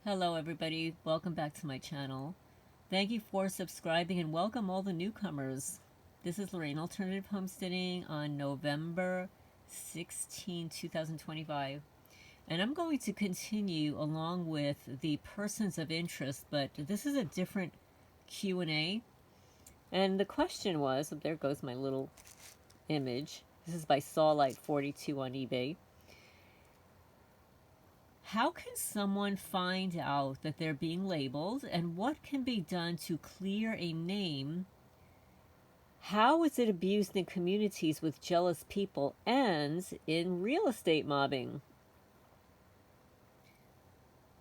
Hello everybody, welcome back to my channel. Thank you for subscribing and welcome all the newcomers. This is Lorraine Alternative Homesteading on November 16, 2025. And I'm going to continue along with the persons of interest, but this is a different Q&A. And the question was, oh, there goes my little image. This is by Sawlight42 on eBay. How can someone find out that they're being labeled, and what can be done to clear a name? How is it abused in communities with jealous people and in real estate mobbing?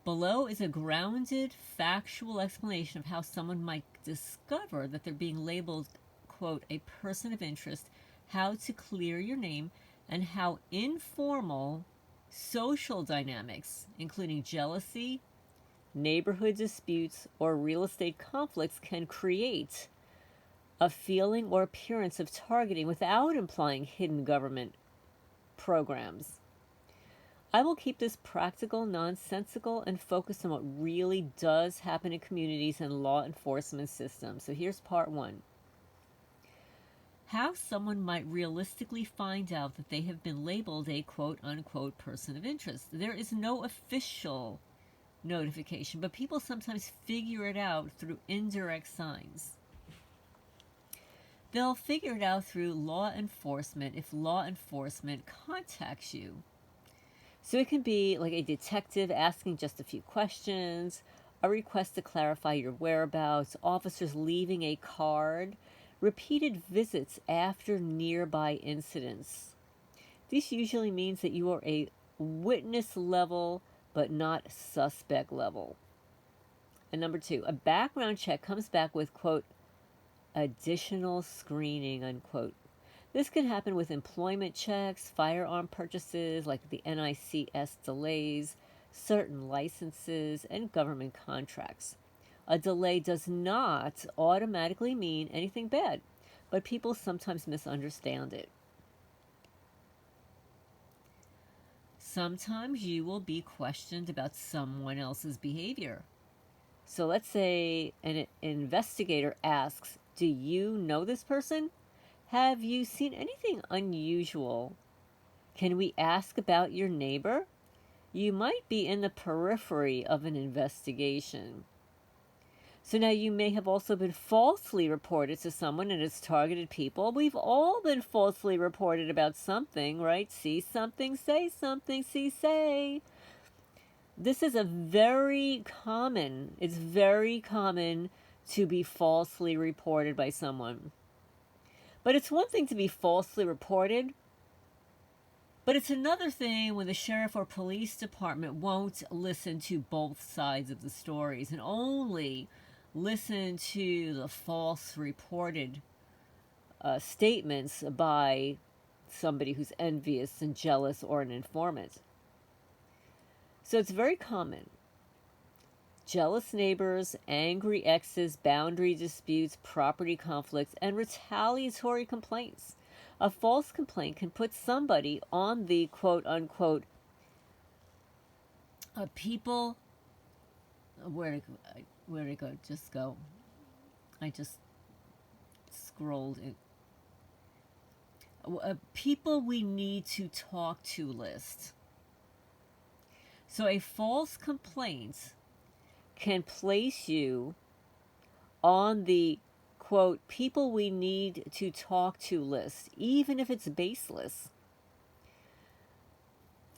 Below is a grounded, factual explanation of how someone might discover that they're being labeled, quote, a person of interest, how to clear your name, and how informal social dynamics, including jealousy, neighborhood disputes, or real estate conflicts, can create a feeling or appearance of targeting without implying hidden government programs. I will keep this practical, nonsensical, and focus on what really does happen in communities and law enforcement systems. So here's part one. How someone might realistically find out that they have been labeled a quote-unquote person of interest. There is no official notification, but people sometimes figure it out through indirect signs. They'll figure it out through law enforcement if law enforcement contacts you. So it can be like a detective asking just a few questions, a request to clarify your whereabouts, officers leaving a card, repeated visits after nearby incidents. This usually means that you are a witness level but not suspect level. And number two, a background check comes back with, quote, additional screening, unquote. This can happen with employment checks, firearm purchases like the NICS delays, certain licenses, and government contracts. A delay does not automatically mean anything bad, but people sometimes misunderstand it. Sometimes you will be questioned about someone else's behavior. So let's say an investigator asks, do you know this person? Have you seen anything unusual? Can we ask about your neighbor? You might be in the periphery of an investigation. So now you may have also been falsely reported to someone and it's targeted people. We've all been falsely reported about something, right? See something, say something, see, say. This is it's very common to be falsely reported by someone. But it's one thing to be falsely reported, but it's another thing when the sheriff or police department won't listen to both sides of the stories and only listen to the false reported statements by somebody who's envious and jealous or an informant. So it's very common. Jealous neighbors, angry exes, boundary disputes, property conflicts, and retaliatory complaints. A false complaint can put somebody on the quote-unquote people. Where did it go? Just go. I just scrolled it. People we need to talk to list. So a false complaint can place you on the quote people we need to talk to list, even if it's baseless.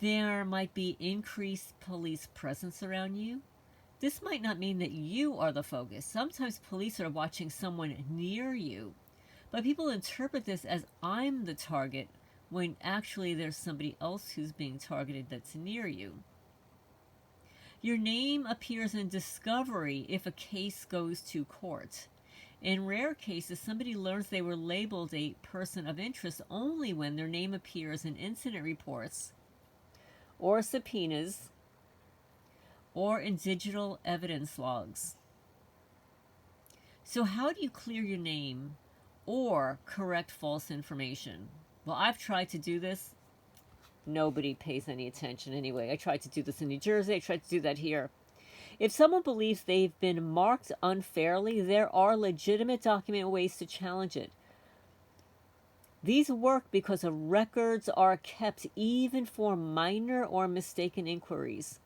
There might be increased police presence around you. This might not mean that you are the focus. Sometimes police are watching someone near you, but people interpret this as I'm the target when actually there's somebody else who's being targeted that's near you. Your name appears in discovery if a case goes to court. In rare cases, somebody learns they were labeled a person of interest only when their name appears in incident reports or subpoenas or in digital evidence logs. So how do you clear your name or correct false information? Well, I've tried to do this. Nobody pays any attention anyway. I tried to do this in New Jersey. I tried to do that here. If someone believes they've been marked unfairly, there are legitimate documented ways to challenge it. These work because records are kept even for minor or mistaken inquiries.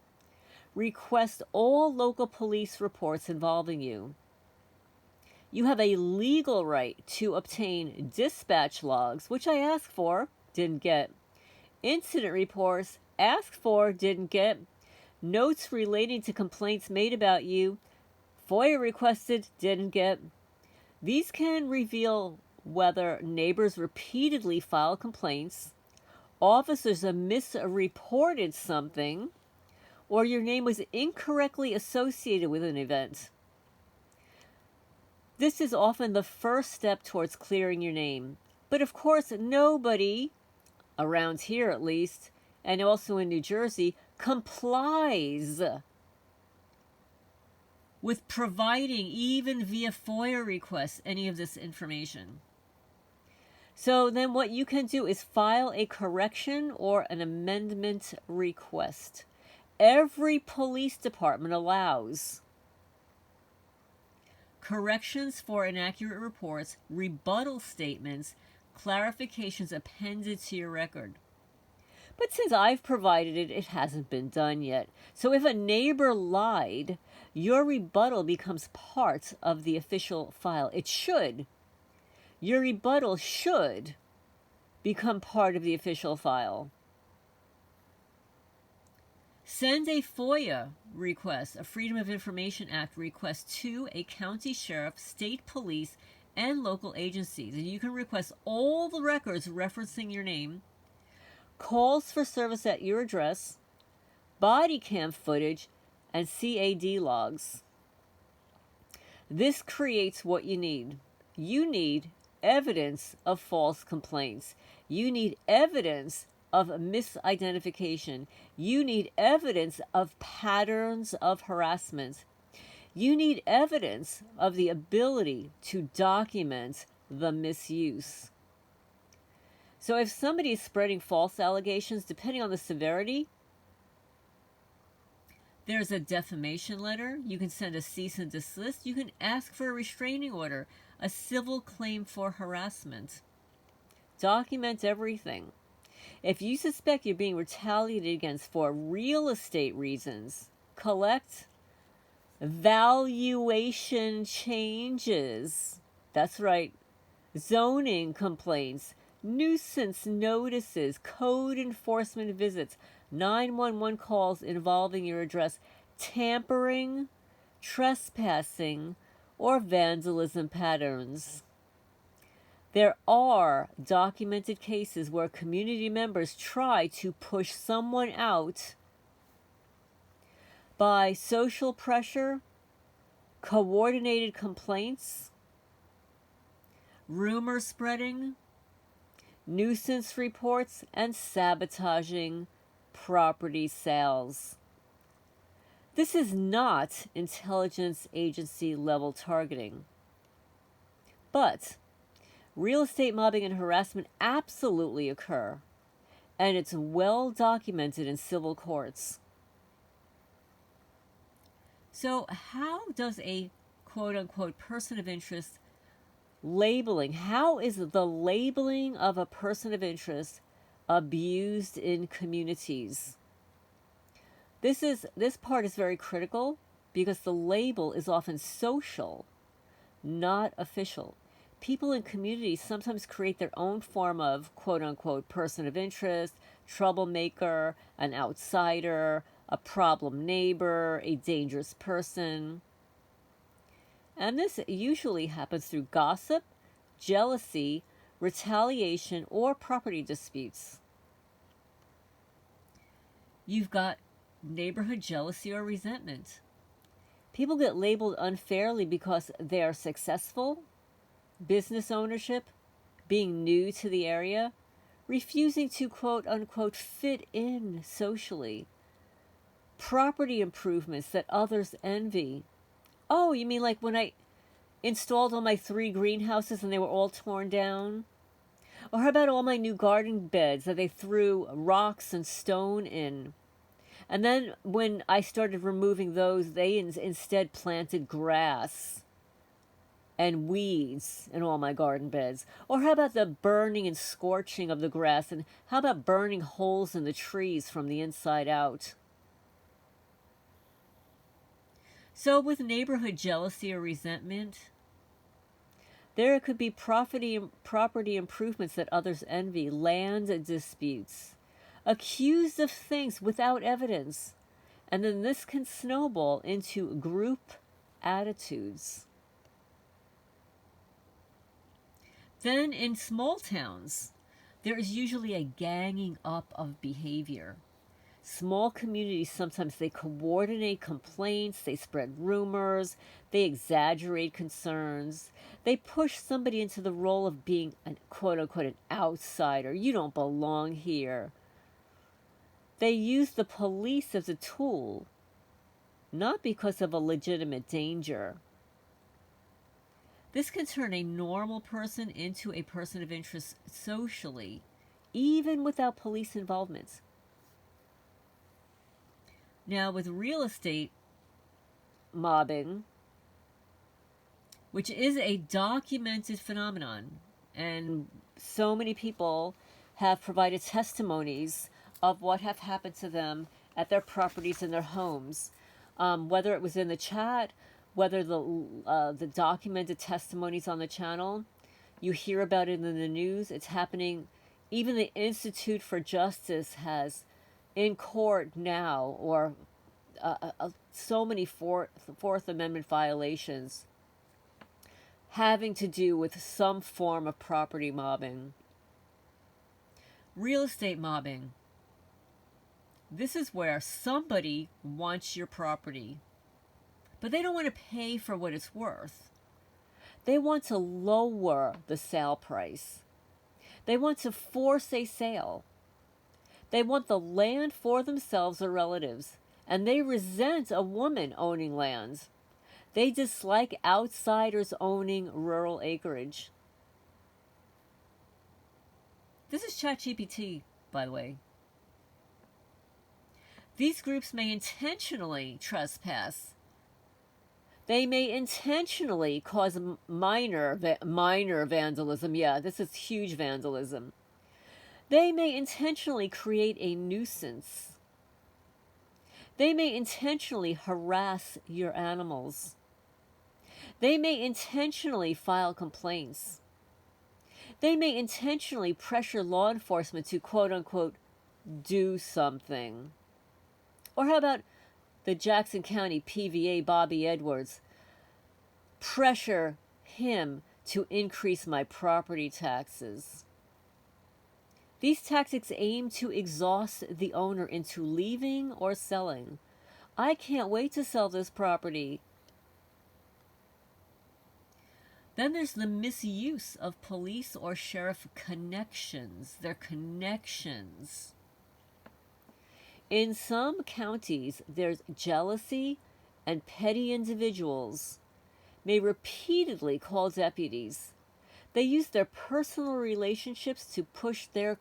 Request all local police reports involving you. You have a legal right to obtain dispatch logs, which I asked for, didn't get. Incident reports, asked for, didn't get. Notes relating to complaints made about you, FOIA requested, didn't get. These can reveal whether neighbors repeatedly file complaints, officers have misreported something, or your name was incorrectly associated with an event. This is often the first step towards clearing your name. But of course, nobody, around here at least, and also in New Jersey, complies with providing, even via FOIA requests, any of this information. So then what you can do is file a correction or an amendment request. Every police department allows corrections for inaccurate reports, rebuttal statements, clarifications appended to your record. But since I've provided it, it hasn't been done yet. So if a neighbor lied, your rebuttal becomes part of the official file. It should. Your rebuttal should become part of the official file. Send a FOIA request, a Freedom of Information Act request, to a county sheriff, state police, and local agencies. And you can request all the records referencing your name, calls for service at your address, body cam footage, and CAD logs. This creates what you need. You need evidence of false complaints. You need evidence of misidentification. You need evidence of patterns of harassment. You need evidence of the ability to document the misuse. So if somebody is spreading false allegations, depending on the severity, there's a defamation letter. You can send a cease and desist. You can ask for a restraining order, a civil claim for harassment. Document everything. If you suspect you're being retaliated against for real estate reasons, collect valuation changes. That's right. Zoning complaints, nuisance notices, code enforcement visits, 911 calls involving your address, tampering, trespassing, or vandalism patterns. There are documented cases where community members try to push someone out by social pressure, coordinated complaints, rumor spreading, nuisance reports, and sabotaging property sales. This is not intelligence agency level targeting. But real estate mobbing and harassment absolutely occur, and it's well documented in civil courts. So how does a quote-unquote person of interest labeling, how is the labeling of a person of interest abused in communities? This part is very critical because the label is often social, not official. People in communities sometimes create their own form of quote-unquote person of interest, troublemaker, an outsider, a problem neighbor, a dangerous person. And this usually happens through gossip, jealousy, retaliation, or property disputes. You've got neighborhood jealousy or resentment. People get labeled unfairly because they are successful, business ownership, being new to the area, refusing to quote-unquote fit in socially, property improvements that others envy. Oh, you mean like when I installed all my 3 greenhouses and they were all torn down? Or how about all my new garden beds that they threw rocks and stone in? And then when I started removing those, they instead planted grass and weeds in all my garden beds. Or how about the burning and scorching of the grass? And how about burning holes in the trees from the inside out? So with neighborhood jealousy or resentment, there could be property improvements that others envy, land disputes, accused of things without evidence. And then this can snowball into group attitudes. Then in small towns, there is usually a ganging up of behavior. Small communities, sometimes they coordinate complaints, they spread rumors, they exaggerate concerns, they push somebody into the role of being an quote unquote an outsider. You don't belong here. They use the police as a tool, not because of a legitimate danger. This can turn a normal person into a person of interest socially, even without police involvement. Now, with real estate mobbing, which is a documented phenomenon, and so many people have provided testimonies of what have happened to them at their properties and their homes, whether it was in the chat, whether the documented testimonies on the channel, you hear about it in the news. It's happening. Even the Institute for Justice has in court now, or so many Fourth Amendment violations having to do with some form of property mobbing. Real estate mobbing. This is where somebody wants your property, but they don't want to pay for what it's worth. They want to lower the sale price. They want to force a sale. They want the land for themselves or relatives, and they resent a woman owning land. They dislike outsiders owning rural acreage. This is ChatGPT, by the way. These groups may intentionally trespass. They may intentionally cause minor vandalism. Yeah, this is huge vandalism. They may intentionally create a nuisance. They may intentionally harass your animals. They may intentionally file complaints. They may intentionally pressure law enforcement to quote unquote do something. Or how about the Jackson County PVA Bobby Edwards? Pressure him to increase my property taxes. These tactics aim to exhaust the owner into leaving or selling. I can't wait to sell this property. Then there's the misuse of police or sheriff connections. Their connections. In some counties, there's jealousy, and petty individuals may repeatedly call deputies. They use their personal relationships to push their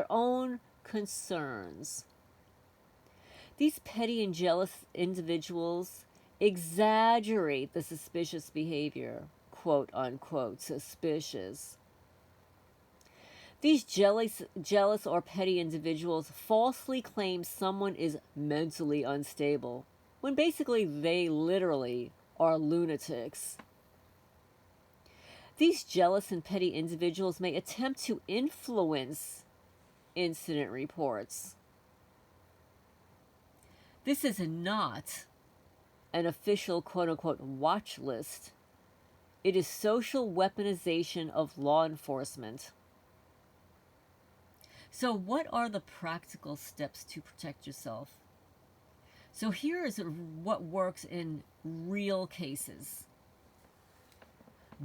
own concerns. These petty and jealous individuals exaggerate the suspicious behavior, quote unquote, suspicious. These jealous or petty individuals falsely claim someone is mentally unstable, when basically they literally are lunatics. These jealous and petty individuals may attempt to influence incident reports. This is not an official quote-unquote watch list. It is social weaponization of law enforcement. So what are the practical steps to protect yourself? So here is what works in real cases.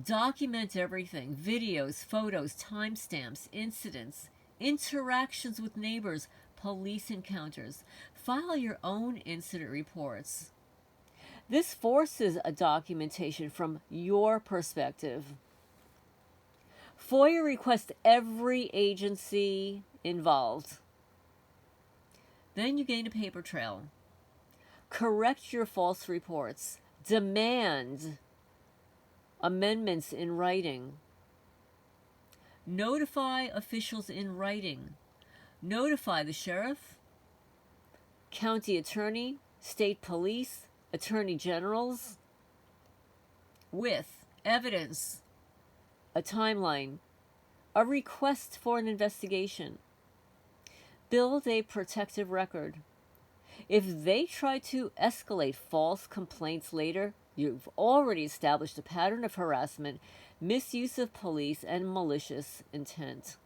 Document everything: videos, photos, timestamps, incidents, interactions with neighbors, police encounters. File your own incident reports. This forces a documentation from your perspective. FOIA request every agency involved. Then you gain a paper trail. Correct your false reports. Demand amendments in writing. Notify officials in writing. Notify the sheriff, county attorney, state police, attorney generals with evidence, a timeline, a request for an investigation. Build a protective record. If they try to escalate false complaints later, you've already established a pattern of harassment, misuse of police, and malicious intent.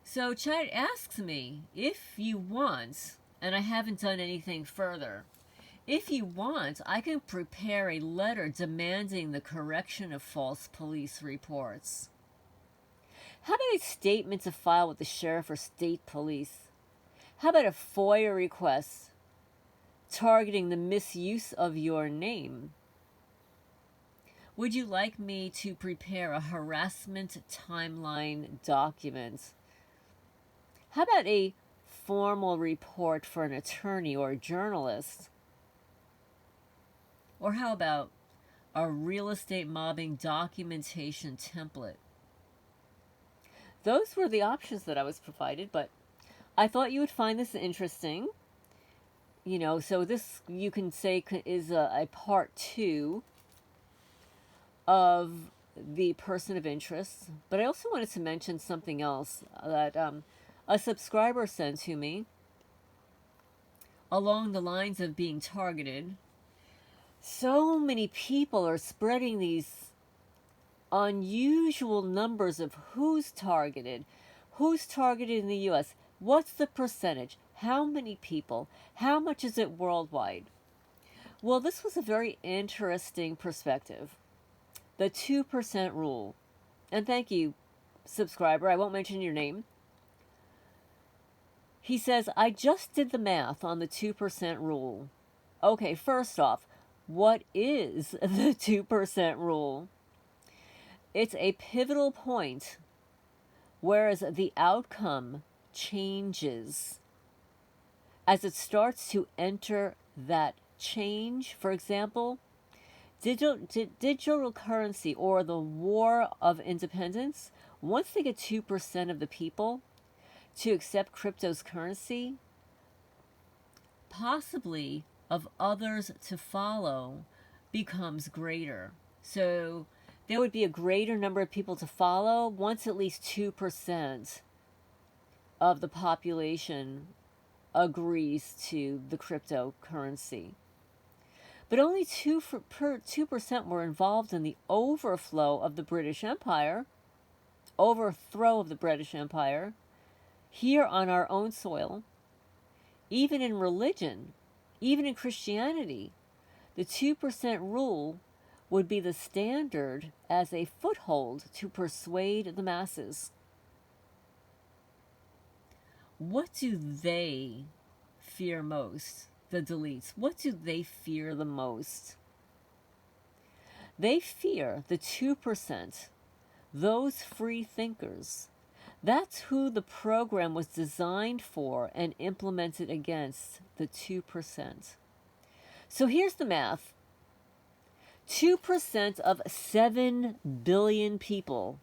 So Chat asks me, if you want, and I haven't done anything further, if you want, I can prepare a letter demanding the correction of false police reports. How about a statement to file with the sheriff or state police? How about a FOIA request targeting the misuse of your name? Would you like me to prepare a harassment timeline document? How about a formal report for an attorney or a journalist? Or how about a real estate mobbing documentation template? Those were the options that I was provided, but I thought you would find this interesting. You know, so this, you can say, is a part 2 of the person of interest. But I also wanted to mention something else that a subscriber sent to me along the lines of being targeted. So many people are spreading these unusual numbers of who's targeted in the US. What's the percentage? How many people? How much is it worldwide? Well, this was a very interesting perspective. The 2% rule. And thank you, subscriber. I won't mention your name. He says, I just did the math on the 2% rule. Okay, first off, what is the 2% rule? It's a pivotal point, whereas the outcome changes as it starts to enter that change. For example, digital currency or the war of independence, once they get 2% of the people to accept crypto's currency, possibly of others to follow becomes greater. So there would be a greater number of people to follow once at least 2% of the population agrees to the cryptocurrency. But only 2% were involved in the overthrow of the British Empire here on our own soil. Even in religion, even in Christianity, the 2% rule would be the standard as a foothold to persuade the masses. What do they fear most? The deletes. What do they fear the most? They fear the 2%, those free thinkers. That's who the program was designed for and implemented against, the 2%. So here's the math. 2% of 7 billion people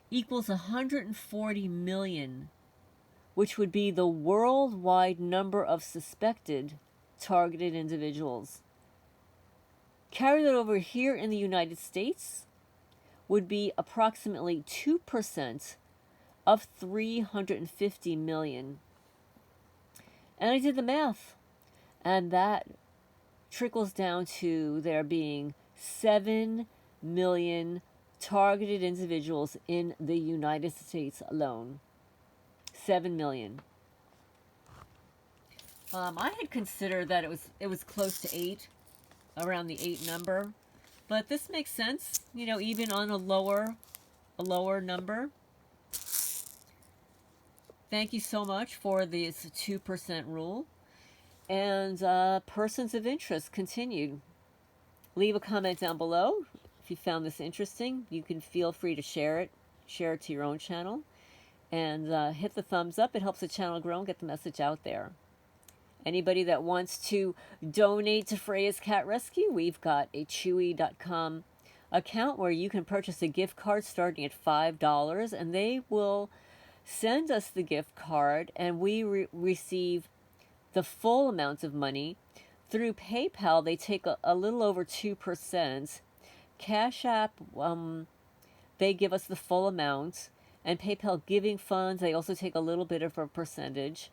equals 140 million, which would be the worldwide number of suspected targeted individuals. Carry that over here in the United States would be approximately 2% of 350 million. And I did the math, and that trickles down to there being 7 million targeted individuals in the United States alone. 7 million. I had considered that it was close to 8, around the 8 number, but this makes sense, you know, even on a lower number. Thank you so much for this 2% rule. And persons of interest continued. Leave a comment down below if you found this interesting. You can feel free to share it to your own channel. and hit the thumbs up. It helps the channel grow and get the message out there. Anybody that wants to donate to Freya's Cat Rescue, we've got a Chewy.com account where you can purchase a gift card starting at $5, and they will send us the gift card, and we receive the full amount of money. Through PayPal, they take a little over 2%. Cash App, they give us the full amount. And PayPal Giving Funds, they also take a little bit of a percentage.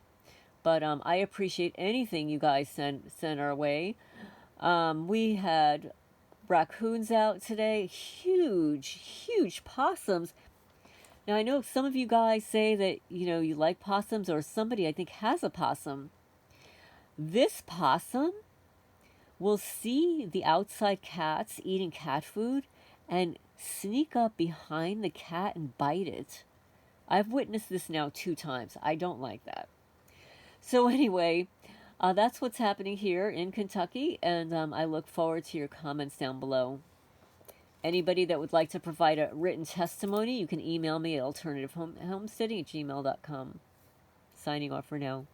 But I appreciate anything you guys send our way. We had raccoons out today. Huge possums. Now, I know some of you guys say that, you like possums, or somebody, I think, has a possum. This possum will see the outside cats eating cat food and sneak up behind the cat and bite it. I've witnessed this now 2 times. I don't like that. So anyway, that's what's happening here in Kentucky, and I look forward to your comments down below. Anybody that would like to provide a written testimony, you can email me at alternativehomesteading@gmail.com. Signing off for now.